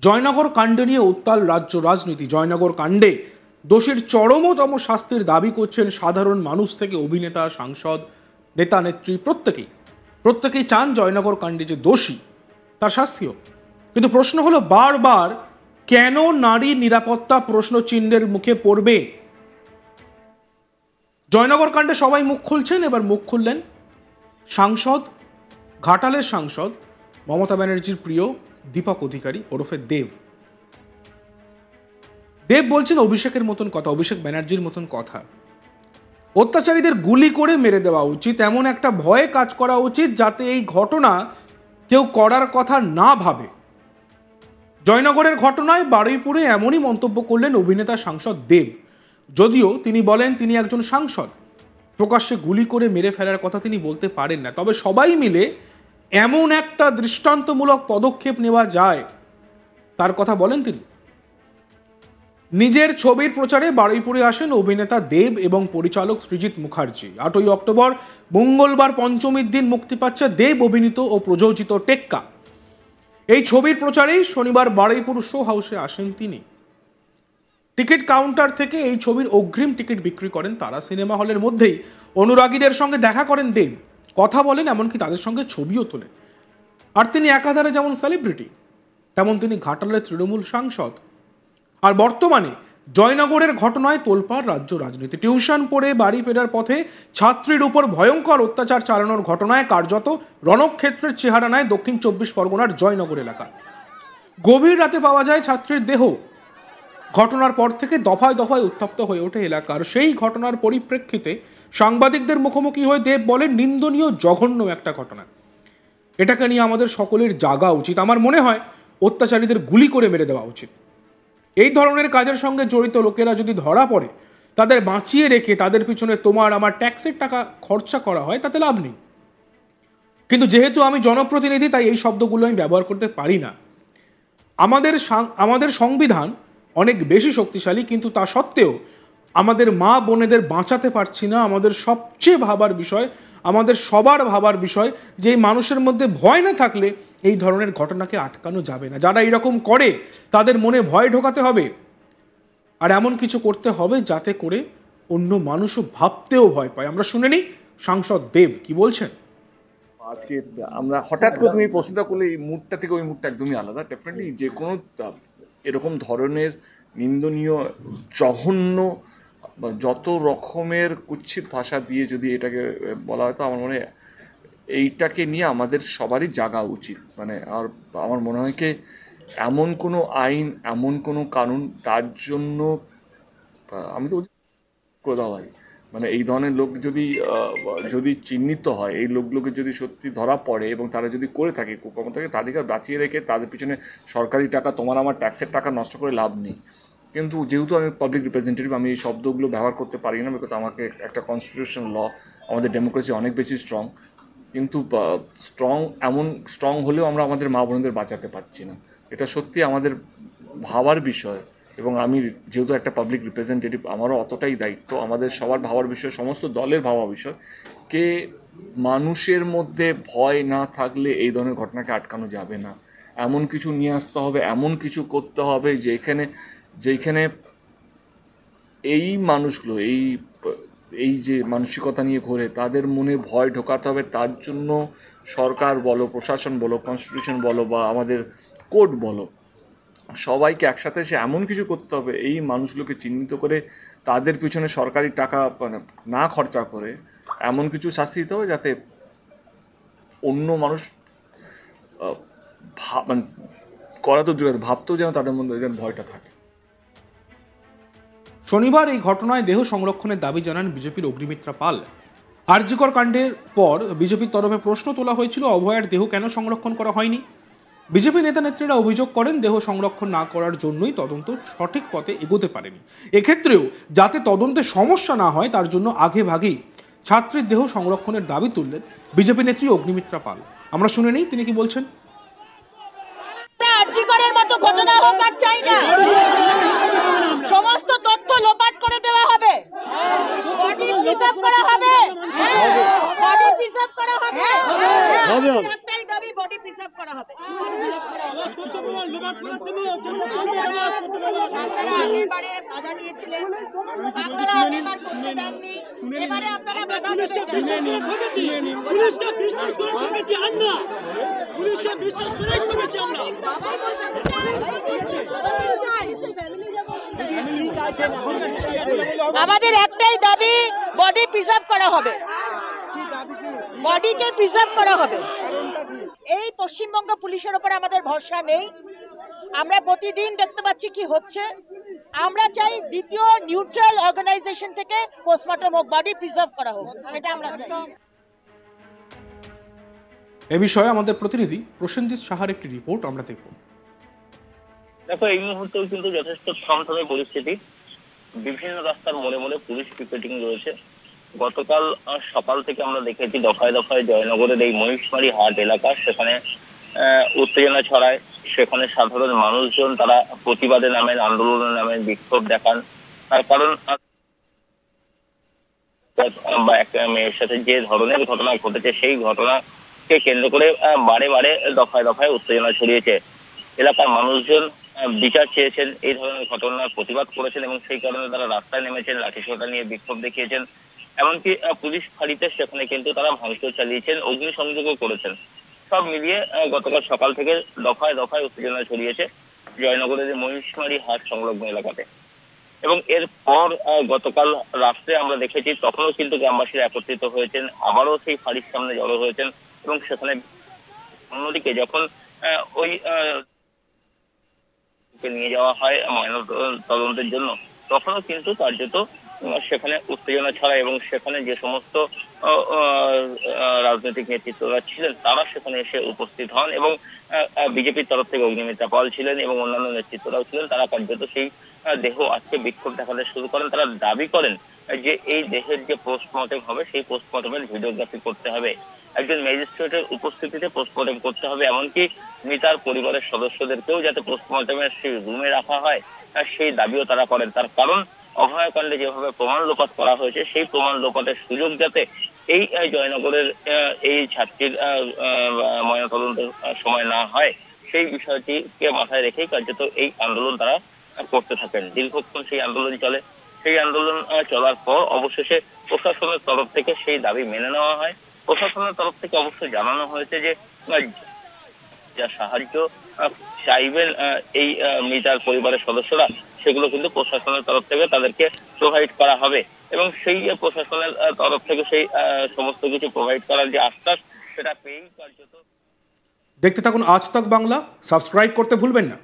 জয়নগর কাণ্ডে নিয়ে উত্তাল রাজ্য রাজনীতি। জয়নগর কাণ্ডে দোষীর চরমতম শাস্তির দাবি করছেন সাধারণ মানুষ থেকে অভিনেতা, সাংসদ, নেতা নেত্রী প্রত্যেকেই চান জয়নগর কাণ্ডে যে দোষী তার শাস্তি হোক। কিন্তু প্রশ্ন হলো বারবার কেন নারী নিরাপত্তা প্রশ্নচিহ্নের মুখে পড়বে? জয়নগর কাণ্ডে সবাই মুখ খুলছেন, এবার মুখ খুললেন সাংসদ, ঘাটালের সাংসদ মমতা ব্যানার্জির প্রিয় দীপক অধিকারী ওরফে দেব বলছেন অভিষেকের মতন কথা, অভিষেক ব্যানার্জির মতন কথা। অত্যাচারীদের গুলি করে মেরে দেওয়া উচিত, এমন একটা ভয়ে কাজ করা উচিত যাতে এই ঘটনা কেউ করার কথা না ভাবে। জয়নগরের ঘটনায় বারুইপুরে এমনই মন্তব্য করলেন অভিনেতা সাংসদ দেব। যদিও তিনি বলেন তিনি একজন সাংসদ, প্রকাশ্যে গুলি করে মেরে ফেলার কথা তিনি বলতে পারেন না, তবে সবাই মিলে এমন একটা দৃষ্টান্তমূলক পদক্ষেপ নেওয়া যায় তার কথা বলেন তিনি। নিজের ছবির প্রচারে বারুইপুরে আসেন অভিনেতা দেব এবং পরিচালক সৃজিত মুখার্জি। 8ই অক্টোবর মঙ্গলবার পঞ্চমীর দিন মুক্তি পাচ্ছে দেব অভিনীত ও প্রযোজিত টেক্কা। এই ছবির প্রচারেই শনিবার বারুইপুর শো হাউসে আসেন তিনি। টিকিট কাউন্টার থেকে এই ছবির অগ্রিম টিকিট বিক্রি করেন তারা। সিনেমা হলের মধ্যেই অনুরাগীদের সঙ্গে দেখা করেন দেব, কথা বলেন, এমনকি তাদের সঙ্গে ছবিও তোলেন। আর তিনি একাধারে যেমন সেলিব্রিটি, তেমন তিনি ঘাটালের তৃণমূল সাংসদ। আর বর্তমানে জয়নগরের ঘটনায় তোলপাড় রাজ্য রাজনীতি। টিউশন পড়ে বাড়ি ফেরার পথে ছাত্রীর উপর ভয়ঙ্কর অত্যাচার চালানোর ঘটনায় কার্যত রণক্ষেত্রের চেহারা নেয় দক্ষিণ 24 পরগনার জয়নগর এলাকা। গভীর রাতে পাওয়া যায় ছাত্রীর দেহ। ঘটনার পর থেকে দফায় দফায় উত্তপ্ত হয়ে ওঠে এলাকার। সেই ঘটনার পরিপ্রেক্ষিতে সাংবাদিকদের মুখোমুখি হয়ে দেব বলেন, নিন্দনীয়, জঘন্য একটা ঘটনা। এটাকে নিয়ে আমাদের সকলের জাগা উচিত। আমার মনে হয় অত্যাচারীদের গুলি করে মেরে দেওয়া উচিত। এই ধরনের কাজের সঙ্গে জড়িত লোকেরা যদি ধরা পড়ে, তাদের বাঁচিয়ে রেখে তাদের পিছনে তোমার আমার ট্যাক্সের টাকা খরচা করা হয়, তাতে লাভ নেই। কিন্তু যেহেতু আমি জনপ্রতিনিধি, তাই এই শব্দগুলো আমি ব্যবহার করতে পারি না। আমাদের সংবিধান অনেক বেশি শক্তিশালী, কিন্তু তা সত্ত্বেও আমাদের মা বোনেদের বাঁচাতে পারছি না। আমাদের সবচেয়ে ভাবার বিষয়, আমাদের সবার ভাবার বিষয় যে এই মানুষের মধ্যে ভয় না থাকলে এই ধরনের ঘটনাকে আটকানো যাবে না। যারা এরকম করে তাদের মনে ভয় ঢোকাতে হবে, আর এমন কিছু করতে হবে যাতে করে অন্য মানুষও ভাবতেও ভয় পায়। আমরা শুনে নিই সাংসদ দেব কি বলছেন। আজকে আমরা হঠাৎ করে তুমি প্রশ্নটা করলে এই মুডটা থেকে ওই মুডটা একদমই আলাদা। ডেফিনেটলি যে কোনো এরকম ধরনের নিন্দনীয়, জঘন্য, যত রকমের কুৎসিত ভাষা দিয়ে যদি এটাকে বলা হয়, তো আমার মনে হয় এইটাকে নিয়ে আমাদের সবারই জাগা উচিত। মানে আর আমার মনে হয় কি এমন কোনো আইন, এমন কোনো কানুন তার জন্য আমি তো করে দেওয়া হয়। মানে এই ধরনের লোক যদি চিহ্নিত হয়, এই লোকগুলোকে যদি সত্যি ধরা পড়ে এবং তারা যদি করে থাকে কুকর্ম থাকে, তাদেরকে বাঁচিয়ে রেখে তাদের পিছনে সরকারি টাকা, তোমার আমার ট্যাক্সের টাকা নষ্ট করে লাভ নেই। কিন্তু যেহেতু আমি পাবলিক রিপ্রেজেন্টেটিভ, আমি এই শব্দগুলো ব্যবহার করতে পারি না, বিকজ আমাকে একটা কনস্টিটিউশন ল, আমাদের ডেমোক্রেসি অনেক বেশি স্ট্রং। কিন্তু এমন স্ট্রং হলেও আমরা আমাদের মা বোনদের বাঁচাতে পারছি না। এটা সত্যি আমাদের ভাবার বিষয়। এবং আমি যেহেতু একটা পাবলিক রিপ্রেজেন্টেটিভ, আমারও অতটাই দায়িত্ব, আমাদের সবার ভাবার বিষয়, সমস্ত দলের ভাবা বিষয়, কে মানুষের মধ্যে ভয় না থাকলে এই ধরনের ঘটনাকে আটকানো যাবে না। এমন কিছু নিয়ে আসতে হবে, এমন কিছু করতে হবে যেখানে এই মানুষগুলো এই যে মানসিকতা নিয়ে ঘোরে তাদের মনে ভয় ঢোকাতে হবে। তার জন্য সরকার বলো, প্রশাসন বলো, কনস্টিটিউশন বলো বা আমাদের কোর্ট বলো, সবাইকে একসাথে এসে এমন কিছু করতে হবে এই মানুষগুলোকে চিহ্নিত করে তাদের পিছনে সরকারি টাকা মানে না খরচা করে এমন কিছু শাস্তি দিতে হবে যাতে অন্য মানুষ মানে করা তো দূরে, ভাবতেও যেন তাদের মধ্যে যেন ভয়টা থাকে। শনিবার এই ঘটনায় দেহ সংরক্ষণের দাবি জানান বিজেপির অগ্নিমিত্রা পাল। আরজিকর কাণ্ডের পর বিজেপির তরফে প্রশ্ন তোলা হয়েছিল অভয়ার দেহ কেন সংরক্ষণ করা হয়নি। বিজেপি নেতা নেত্রীরা অভিযোগ করেন দেহ সংরক্ষণ না করার জন্যই তদন্ত সঠিক পথে এগোতে পারেনি। এক্ষেত্রেও যাতে তদন্তে সমস্যা না হয় তার জন্য আগে ভাগেই ছাত্রীর দেহ সংরক্ষণের দাবি তুললেন বিজেপি নেত্রী অগ্নিমিত্রা পাল। আমরা শুনে নিই তিনি কি বলছেন। আরজিকরের মতো ঘটনা হোক আর চাই না, সমস্ত তথ্য লোপাট করে দেওয়া হবে, বডি প্রিজার্ভ করা হবে, বডি প্রিজার্ভ করা হবে, একটাই দাবি, বডি প্রিজার্ভ করা হবে। আমাদের একটাই দাবি, বডি প্রিজার্ভ করা হবে, বডিকে প্রিজার্ভ করা হবে। এই পশ্চিমবঙ্গ পুলিশের উপর আমাদের ভরসা নেই। আমরা প্রতিদিন দেখতে পাচ্ছি কি হচ্ছে। আমরা চাই দ্বিতীয় নিউট্রাল অর্গানাইজেশন থেকে পোস্টমর্টম হোক, বডি প্রিজার্ভ করা হোক, এটা আমরা চাই। এ বিষয়ে আমাদের প্রতিনিধি প্রসেনজিৎ সাহার একটি রিপোর্ট আমরা দেখব। দেখো, এই মুহূর্তেও কিন্তু যথেষ্ট থমথমে পরিস্থিতি। বিভিন্ন রাস্তার মোড়ে মোড়ে পুলিশ পিকেটিং রয়েছে। গতকাল সকাল থেকে আমরা দেখেছি দফায় দফায় জয়নগরের এই মহিষমারি হাট এলাকা, সেখানে উত্তেজনা ছড়ায়। সেখানে সাধারণ মানুষজন তারা প্রতিবাদে নামেন, আন্দোলনে নামেন, বিক্ষোভ দেখান। তার কারণ বা একটা মেয়ের সাথে যে ধরনের ঘটনা ঘটেছে, সেই ঘটনাকে কেন্দ্র করে বারে বারে দফায় দফায় উত্তেজনা ছড়িয়েছে। এলাকার মানুষজন বিচার চেয়েছেন, এই ধরনের ঘটনার প্রতিবাদ করেছেন এবং সেই কারণে তারা রাস্তায় নেমেছেন, লাঠিসোঁটা নিয়ে বিক্ষোভ দেখিয়েছেন। এমনকি পুলিশ ফাঁড়িতে সেখানে কিন্তু তারা ভাঙচুর চালিয়েছেন, অগ্নিসংযোগও করেছেন। সব মিলিয়ে গতকাল সকাল থেকে দফায় দফায় উত্তেজনা ছড়িয়েছে জয়নগরের মহিষমারি হাট সংলগ্ন এলাকাতে। এবং এরপর গতকাল রাত্রে আমরা দেখেছি তখনও কিন্তু গ্রামবাসীরা একত্রিত হয়েছেন, আবারও সেই ফাঁড়ির সামনে জড়ো হয়েছেন এবং সেখানে অন্যদিকে যখন ওই নিয়ে যাওয়া হয় ময়নাতদন্তের জন্য, তখনও কিন্তু কার্যত সেখানে উত্তেজনা ছড়ায় এবং সেখানে যে সমস্ত রাজনৈতিক নেতৃত্বরা ছিলেন তারা সেখানে এসে উপস্থিত হন এবং বিজেপির তরফ থেকে অগ্নিমিত্রা পাল ছিলেন এবং অন্যান্য নেতৃত্বরাও ছিলেন। তারা কার্যত সেই দেহ আজকে বিক্ষোভ দেখাতে শুরু করেন। তারা দাবি করেন যে এই দেহের যে পোস্টমর্টম হবে সেই পোস্টমর্টমের ভিডিওগ্রাফি করতে হবে, একজন ম্যাজিস্ট্রেটের উপস্থিতিতে পোস্টমর্টম করতে হবে, এমনকি মৃতার পরিবারের সদস্যদেরকেও যাতে পোস্টমর্টমের সেই রুমে রাখা হয় সেই দাবিও তারা করেন। তার কারণ অভয়াকাণ্ডে যেভাবে প্রমাণ লোপাট করা হয়েছে সেই প্রমাণ লোপাটের সুযোগ যাতে এই জয়নগরের এই ছাত্রীর ময়নাতদন্তের সময় না হয়, সেই বিষয়টিকে মাথায় রেখেই কার্যত এই আন্দোলন তারা করতে থাকেন। দীর্ঘক্ষণ সেই আন্দোলন চলে। সেই আন্দোলন চলার পর অবশেষে প্রশাসনের তরফ থেকে সেই দাবি মেনে নেওয়া হয়। প্রশাসনের তরফ থেকে অবশ্যই জানানো হয়েছে যে যা সাহায্য চাইবেন এই মৃতার পরিবারের সদস্যরা, সেগুলো কিন্তু প্রশাসনের তরফ থেকে তাদেরকে প্রোভাইড করা হবে এবং সেই প্রশাসনের তরফ থেকে সেই সমস্ত কিছু প্রোভাইড করার যে আশ্বাস, সেটা পেয়েই কার্যত। দেখতে থাকুন আজ তাক বাংলা, সাবস্ক্রাইব করতে ভুলবেন না।